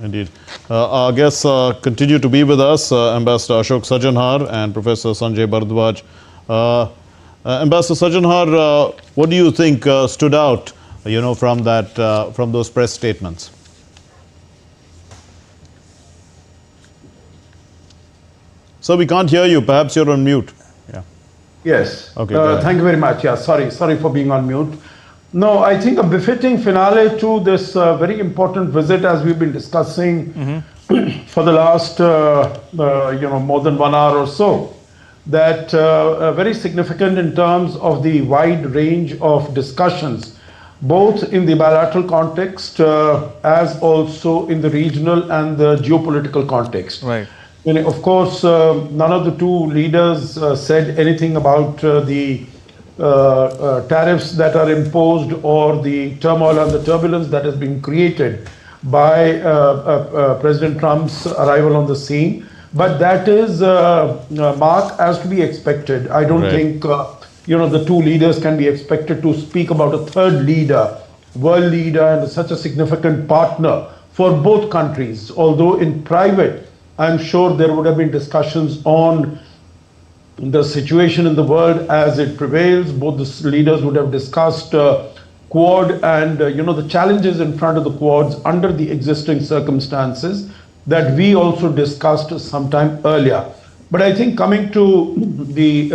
Indeed. Our guests continue to be with us, Ambassador Ashok Sajanhar and Professor Sanjay Bharadwaj. Ambassador Sajanhar, what do you think stood out, from those press statements? Sir, we can't hear you. Perhaps you're on mute. Yeah. Yes. Okay. Thank you very much. Yeah. Sorry for being on mute. No, I think a befitting finale to this very important visit, as we've been discussing for the last more than 1 hour or so, that very significant in terms of the wide range of discussions, both in the bilateral context as also in the regional and the geopolitical context. Right. Of course, none of the two leaders said anything about the tariffs that are imposed or the turmoil and the turbulence that has been created by President Trump's arrival on the scene. But that is, Mark, as to be expected. I don't think, the two leaders can be expected to speak about a third leader, world leader, and such a significant partner for both countries. Although in private, I'm sure there would have been discussions on the situation in the world as it prevails. Both the leaders would have discussed Quad and the challenges in front of the Quads under the existing circumstances that we also discussed sometime earlier. But I think coming to the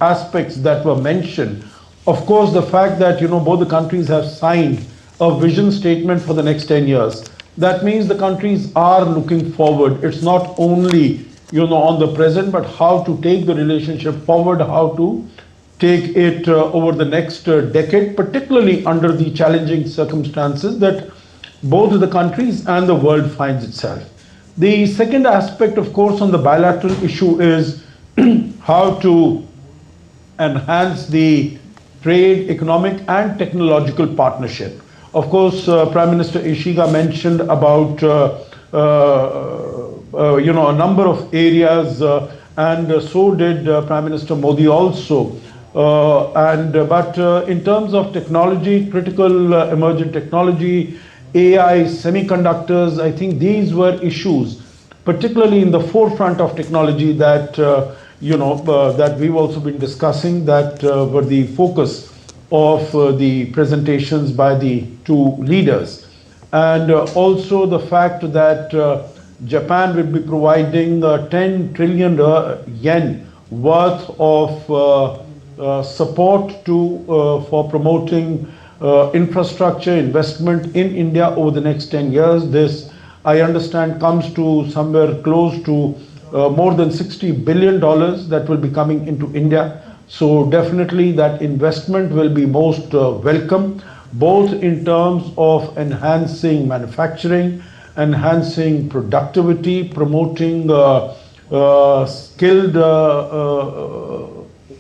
aspects that were mentioned, of course, the fact that both the countries have signed a vision statement for the next 10 years. That means the countries are looking forward. It's not only on the present, but how to take the relationship forward, how to take it over the next decade, particularly under the challenging circumstances that both the countries and the world finds itself. The second aspect, of course, on the bilateral issue is how to enhance the trade, economic and technological partnership. Of course, Prime Minister Ishiga mentioned about a number of areas, and so did Prime Minister Modi also. But in terms of technology, critical emerging technology, AI, semiconductors, I think these were issues, particularly in the forefront of technology that that we've also been discussing, that were the focus of the presentations by the two leaders. And also the fact that Japan will be providing 10 trillion yen worth of support for promoting infrastructure investment in India over the next 10 years. This, I understand, comes to somewhere close to more than $60 billion that will be coming into India. So definitely that investment will be most welcome, both in terms of enhancing manufacturing, enhancing productivity, promoting skilled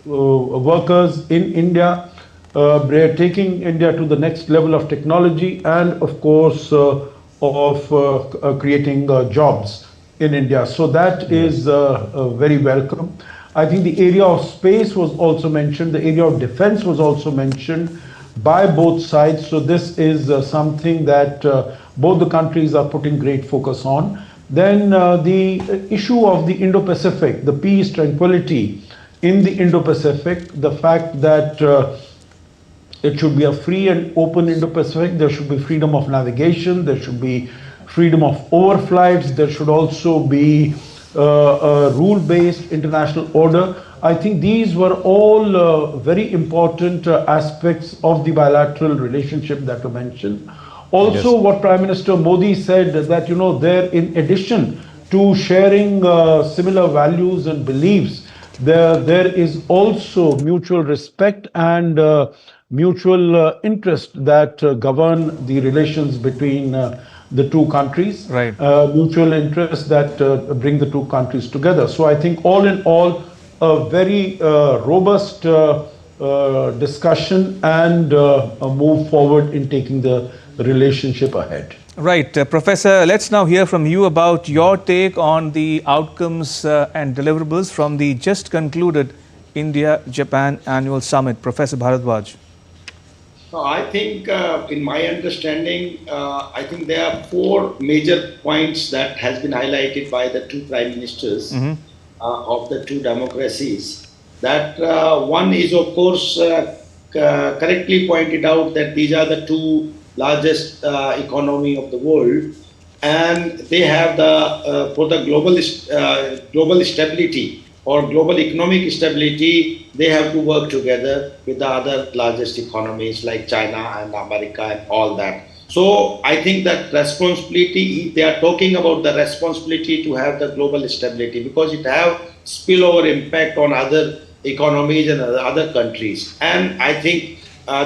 workers in India, taking India to the next level of technology, and of course of creating jobs in India. So that is very welcome. I think the area of space was also mentioned, the area of defense was also mentioned by both sides. So this is something that both the countries are putting great focus on. Then the issue of the Indo-Pacific, the peace, tranquility in the Indo-Pacific, the fact that it should be a free and open Indo-Pacific, there should be freedom of navigation, there should be freedom of overflights, there should also be a rule-based international order. I think these were all very important aspects of the bilateral relationship that were mentioned. Also, what Prime Minister Modi said that, there, in addition to sharing similar values and beliefs, there is also mutual respect and mutual interest that govern the relations between the two countries, right. Mutual interests that bring the two countries together. So I think all in all, a very robust discussion and a move forward in taking the relationship ahead. Right. Professor, let's now hear from you about your take on the outcomes and deliverables from the just concluded India-Japan annual summit. Professor Bharadwaj. No, I think, in my understanding, I think there are four major points that has been highlighted by the two prime ministers of the two democracies. That one is, of course, correctly pointed out that these are the two largest economy of the world, and they have the for the global stability or global economic stability, they have to work together with the other largest economies like China and America and all that. So I think that responsibility, they are talking about the responsibility to have the global stability because it have spillover impact on other economies and other countries. And I think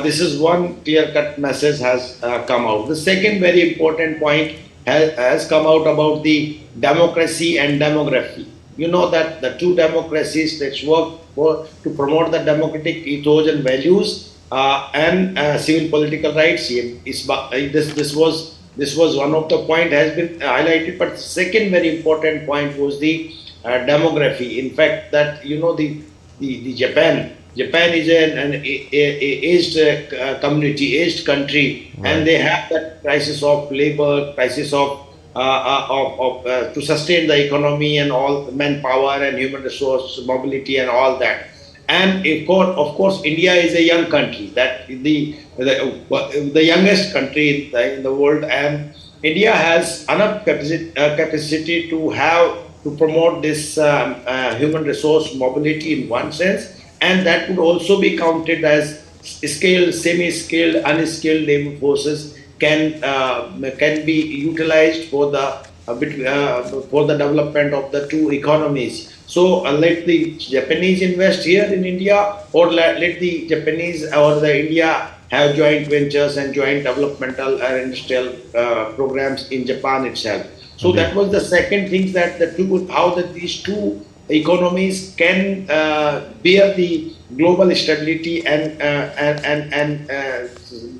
this is one clear-cut message has come out. The second very important point has come out about the democracy and demography. You know that the two democracies that work to promote the democratic ethos and values and civil political rights. This was one of the point has been highlighted. But the second very important point was the demography. In fact, that you know the Japan. Japan is an aged community, aged country, right. And they have that crisis of labor, crisis of to sustain the economy and all manpower and human resource mobility and all that. And of course, India is a young country, that the youngest country in the world, and India has enough capacity to promote this human resource mobility in one sense, and that would also be counted as skilled, semi-skilled, unskilled labor forces can be utilized for the development of the two economies. So let the Japanese invest here in India, or let the Japanese or the India have joint ventures and joint developmental and industrial programs in Japan itself. So that was the second thing, that these two economies can bear the global stability and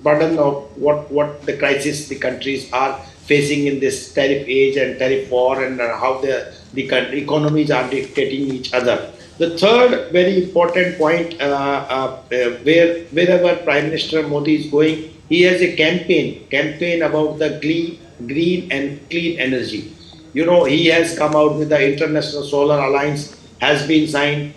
burden of what the crisis the countries are facing in this tariff age and tariff war, and how the economies are dictating each other. The third very important point, wherever Prime Minister Modi is going, he has a campaign about the green and clean energy. You know, he has come out with the International Solar Alliance, has been signed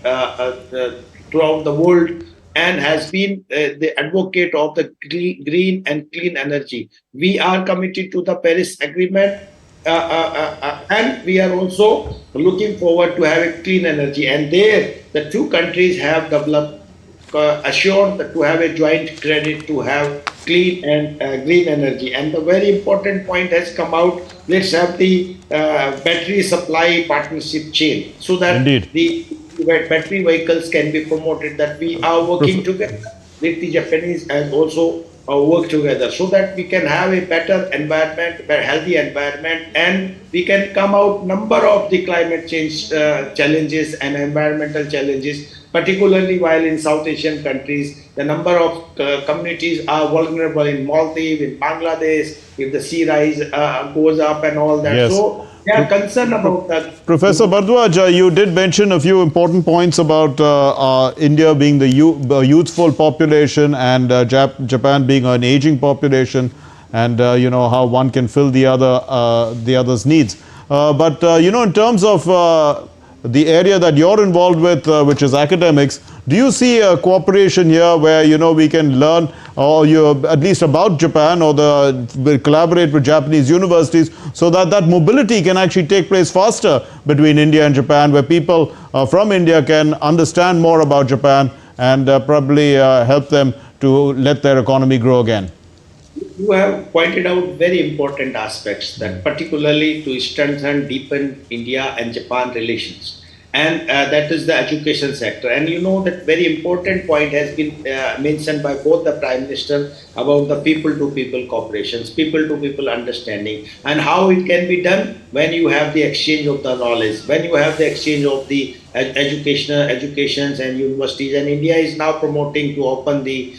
throughout the world, and has been the advocate of the green and clean energy. We are committed to the Paris Agreement, and we are also looking forward to having clean energy. And there, the two countries have developed, assured that to have a joint credit to have clean and green energy. And the very important point has come out, let's have the battery supply partnership chain, so that Indeed. the battery vehicles can be promoted, that we are working together with the Japanese and also work together, so that we can have a better environment, a healthy environment, and we can come out number of the climate change challenges and environmental challenges, particularly while in South Asian countries, the number of communities are vulnerable in Maldives, in Bangladesh, if the sea rise goes up and all that. Yes. So they are concerned about that. Professor Bhardwaj, you did mention a few important points about India being the youthful population, and Japan being an aging population, and you know how one can fill the other's needs. But you know, in terms of the area that you're involved with, which is academics, do you see a cooperation here where, you know, we can learn, or at least about Japan, or collaborate with Japanese universities, so that that mobility can actually take place faster between India and Japan, where people from India can understand more about Japan and probably help them to let their economy grow again? You have pointed out very important aspects, that particularly to strengthen, deepen India and Japan relations, and that is the education sector. And you know that very important point has been mentioned by both the Prime Minister about the people-to-people cooperations, people-to-people understanding, and how it can be done when you have the exchange of the knowledge, when you have the exchange of the educations and universities. And India is now promoting to open the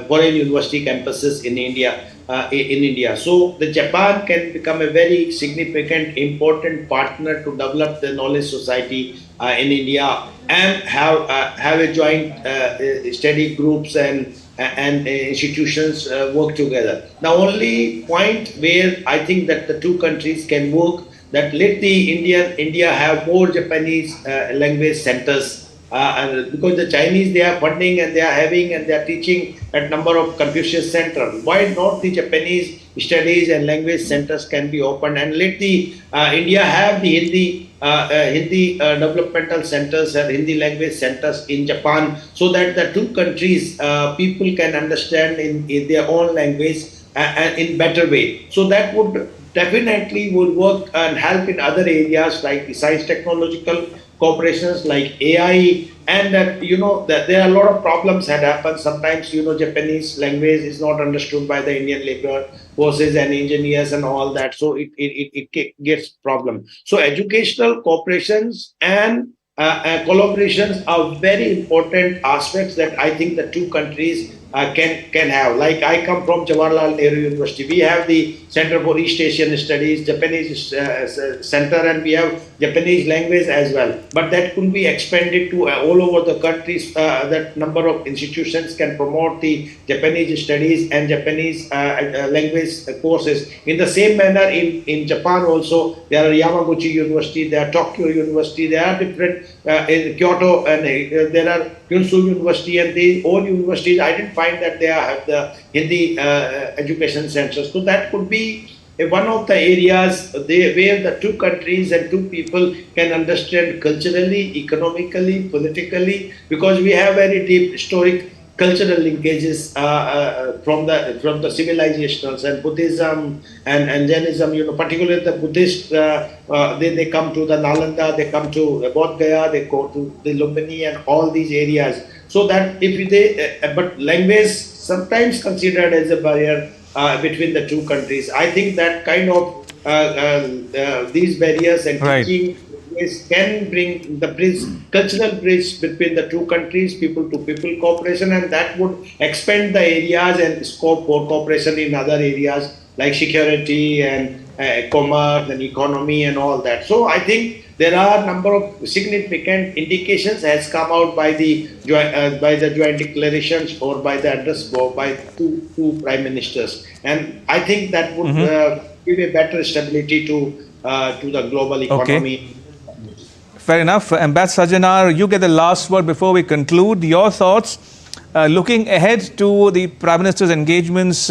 foreign university campuses in India. So the Japan can become a very significant, important partner to develop the knowledge society in India, and have a joint study groups and and institutions work together. The only point where I think that the two countries can work, that let the India have more Japanese language centers, because the Chinese, they are funding and they are having and they are teaching at number of Confucius Center. Why not the Japanese studies and language centers can be opened, and let the India have the Hindi developmental centers and Hindi language centers in Japan, so that the two countries people can understand in their own language and in better way. So that would definitely will work and help in other areas like science technological corporations like AI, and that that there are a lot of problems that happen sometimes. Japanese language is not understood by the Indian labor forces and engineers and all that, so it gets problem. So educational corporations and collaborations are very important aspects that I think the two countries can have. Like I come from Jawaharlal Nehru University. We have the Center for East Asian Studies, Japanese center, and we have Japanese language as well. But that could be expanded to all over the countries. That number of institutions can promote the Japanese studies and Japanese language courses. In the same manner, in Japan also, there are Yamaguchi University, there are Tokyo University, there are different in Kyoto, and there are Kyushu University, and the all universities, I didn't find that they have the Hindi education centers. So that could be one of the areas where the two countries and two people can understand culturally, economically, politically, because we have very deep historic cultural linkages from the civilizations and Buddhism and Jainism. Particularly the Buddhists, they come to the Nalanda, they come to Bodh Gaya, they go to the Lumbini and all these areas. So that if they, but language sometimes considered as a barrier between the two countries. I think that kind of these barriers and teaching can bring the cultural bridge between the two countries, people to people cooperation, and that would expand the areas and scope for cooperation in other areas like security and commerce and economy and all that. So I think there are a number of significant indications has come out by the joint declarations or by the address by two prime ministers, and I think that would give a better stability to the global economy. Okay. Fair enough. Ambassador Sajjanar, you get the last word before we conclude. Your thoughts looking ahead to the Prime Minister's engagements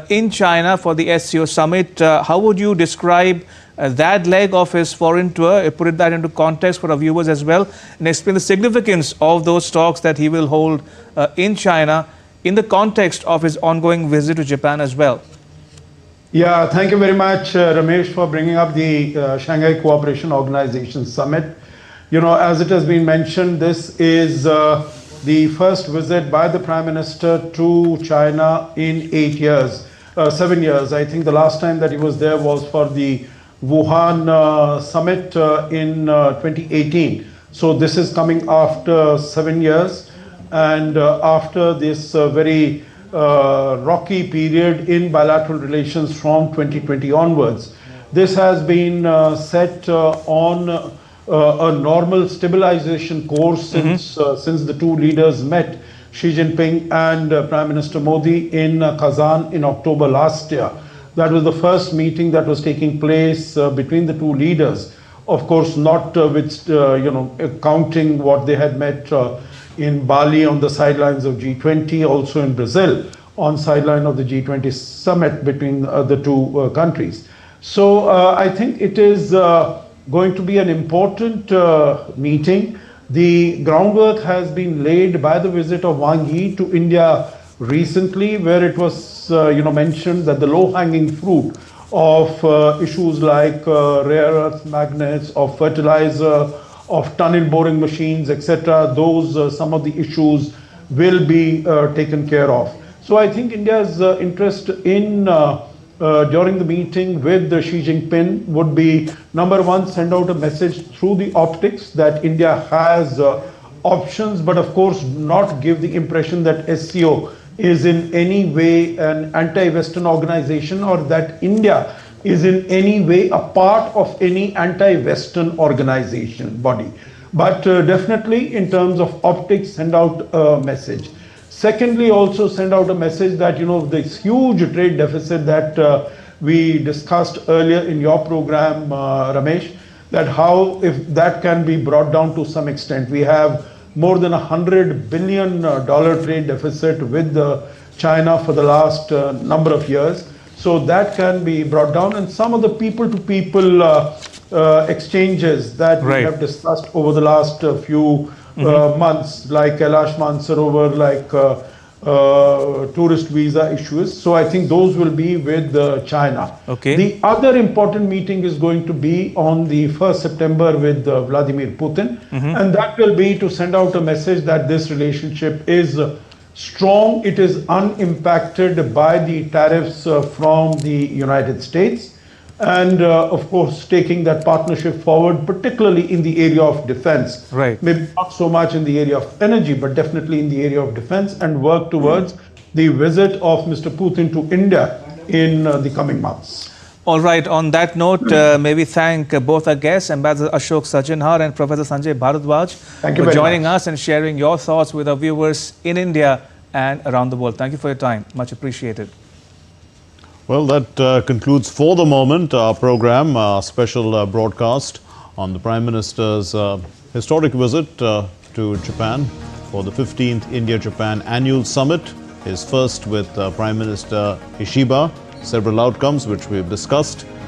in China for the SCO summit. How would you describe that leg of his foreign tour? Put that into context for our viewers as well, and explain the significance of those talks that he will hold in China in the context of his ongoing visit to Japan as well. Yeah, thank you very much, Ramesh, for bringing up the Shanghai Cooperation Organization Summit. As it has been mentioned, this is the first visit by the Prime Minister to China in 7 years. I think the last time that he was there was for the Wuhan summit in 2018. So this is coming after 7 years, and after this very rocky period in bilateral relations from 2020 onwards. This has been set on a normal stabilization course since the two leaders met, Xi Jinping and Prime Minister Modi, in Kazan in October last year. That was the first meeting that was taking place between the two leaders. Of course, not with counting what they had met in Bali on the sidelines of G20, also in Brazil on sideline of the G20 summit between the two countries. So I think it is going to be an important meeting. The groundwork has been laid by the visit of Wang Yi to India recently, where it was mentioned that the low-hanging fruit of issues like rare earth magnets, of fertilizer, of tunnel boring machines, etc., those some of the issues will be taken care of. So I think India's interest in during the meeting with Xi Jinping would be, number one, send out a message through the optics that India has options, but of course not give the impression that SCO is in any way an anti-Western organization, or that India is in any way a part of any anti-Western organization body. But definitely in terms of optics, send out a message. Secondly, also send out a message that, this huge trade deficit that we discussed earlier in your program, Ramesh, that how if that can be brought down to some extent. We have more than $100 billion trade deficit with China for the last number of years. So that can be brought down, and some of the people-to-people exchanges that we have discussed over the last few months, like Kailash Mansarovar, like tourist visa issues. So I think those will be with China. Okay. The other important meeting is going to be on the 1st September with Vladimir Putin, and that will be to send out a message that this relationship is strong, it is unimpacted by the tariffs from the United States, and of course taking that partnership forward, particularly in the area of defense. Right. Maybe not so much in the area of energy, but definitely in the area of defense, and work towards the visit of Mr. Putin to India in the coming months. All right. On that note, may we thank both our guests, Ambassador Ashok Sajanhar and Professor Sanjay Bharadwaj, for joining us and sharing your thoughts with our viewers in India and around the world. Thank you for your time. Much appreciated. Well, that concludes for the moment our program, our special broadcast on the Prime Minister's historic visit to Japan for the 15th India-Japan Annual Summit. His first with Prime Minister Ishiba. Several outcomes which we've discussed.